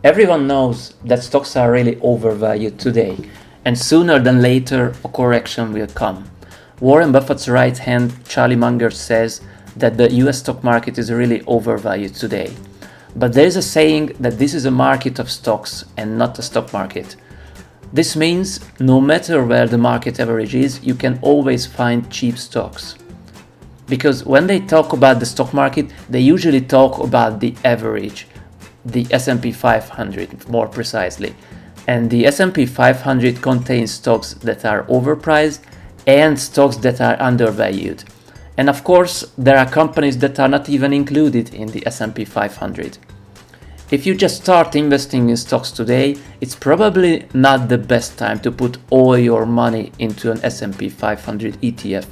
Everyone knows that stocks are really overvalued today, and sooner than later a correction will come. Warren Buffett's right hand, Charlie Munger, says that the US stock market is really overvalued today. But there is a saying that this is a market of stocks and not a stock market. This means no matter where the market average is, you can always find cheap stocks. Because when they talk about the stock market, they usually talk about the average, the S&P 500 more precisely. And the S&P 500 contains stocks that are overpriced and stocks that are undervalued. And of course, there are companies that are not even included in the S&P 500. If you just start investing in stocks today, it's probably not the best time to put all your money into an S&P 500 ETF.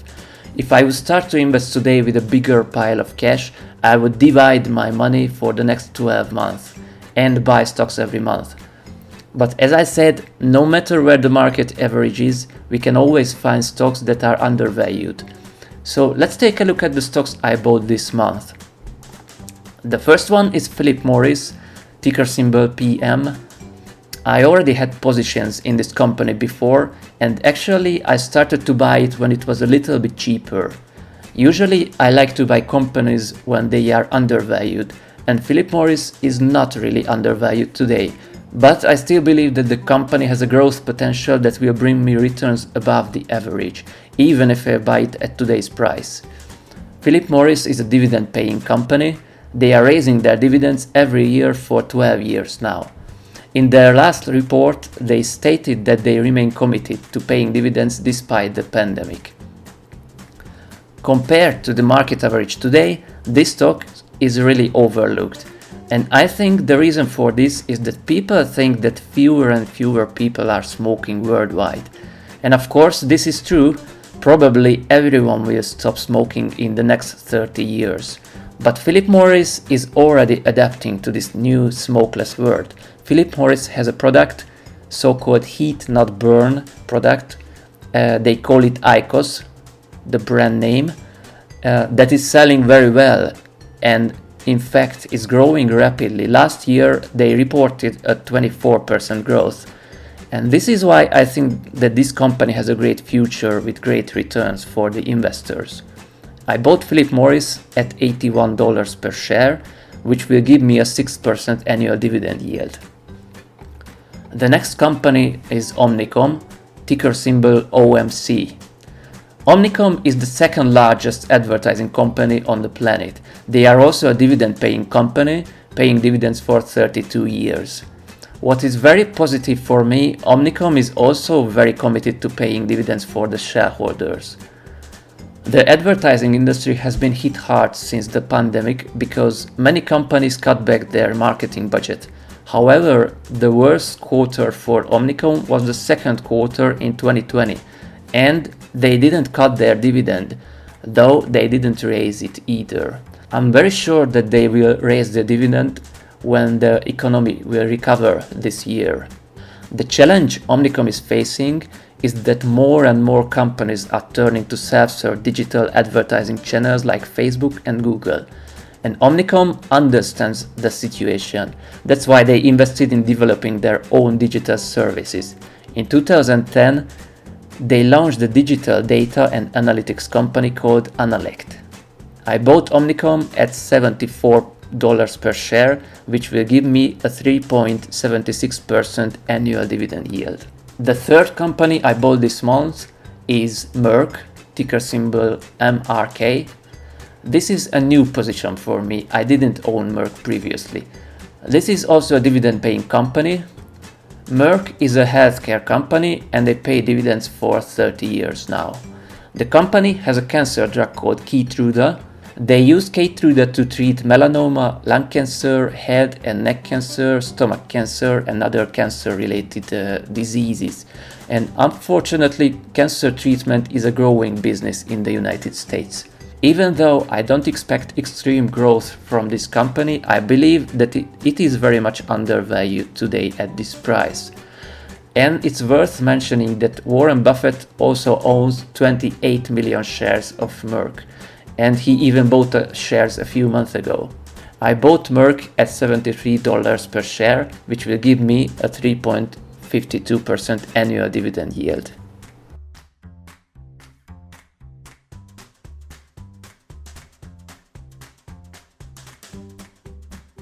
If I would start to invest today with a bigger pile of cash, I would divide my money for the next 12 months and buy stocks every month. But as I said, no matter where the market average is, we can always find stocks that are undervalued. So let's take a look at the stocks I bought this month. The first one is Philip Morris, ticker symbol PM. I already had positions in this company before, and actually I started to buy it when it was a little bit cheaper. Usually I like to buy companies when they are undervalued, and Philip Morris is not really undervalued today. But I still believe that the company has a growth potential that will bring me returns above the average, even if I buy it at today's price. Philip Morris is a dividend-paying company. They are raising their dividends every year for 12 years now. In their last report, they stated that they remain committed to paying dividends despite the pandemic. Compared to the market average today, this stock is really overlooked. And I think the reason for this is that people think that fewer and fewer people are smoking worldwide. And of course, this is true. Probably everyone will stop smoking in the next 30 years. But Philip Morris is already adapting to this new smokeless world. Philip Morris has a product, so-called heat not burn product. They call it IQOS, the brand name, that is selling very well and in fact is growing rapidly. Last year they reported a 24% growth. And this is why I think that this company has a great future with great returns for the investors. I bought Philip Morris at $81 per share, which will give me a 6% annual dividend yield. The next company is Omnicom, ticker symbol OMC. Omnicom is the second largest advertising company on the planet. They are also a dividend-paying company, paying dividends for 32 years. What is very positive for me, Omnicom is also very committed to paying dividends for the shareholders. The advertising industry has been hit hard since the pandemic because many companies cut back their marketing budget. However, the worst quarter for Omnicom was the second quarter in 2020, and they didn't cut their dividend, though they didn't raise it either. I'm very sure that they will raise the dividend when the economy will recover this year. The challenge Omnicom is facing is that more and more companies are turning to self-serve digital advertising channels like Facebook and Google. And Omnicom understands the situation. That's why they invested in developing their own digital services. In 2010, they launched a digital data and analytics company called Analect. I bought Omnicom at $74 per share, which will give me a 3.76% annual dividend yield. The third company I bought this month is Merck, ticker symbol MRK. This is a new position for me. I didn't own Merck previously. This is also a dividend-paying company. Merck is a healthcare company and they pay dividends for 30 years now. The company has a cancer drug called Keytruda. They use Keytruda to treat melanoma, lung cancer, head and neck cancer, stomach cancer and other cancer-related diseases. And unfortunately, cancer treatment is a growing business in the United States. Even though I don't expect extreme growth from this company, I believe that it is very much undervalued today at this price. And it's worth mentioning that Warren Buffett also owns 28 million shares of Merck, and he even bought the shares a few months ago. I bought Merck at $73 per share, which will give me a 3.52% annual dividend yield.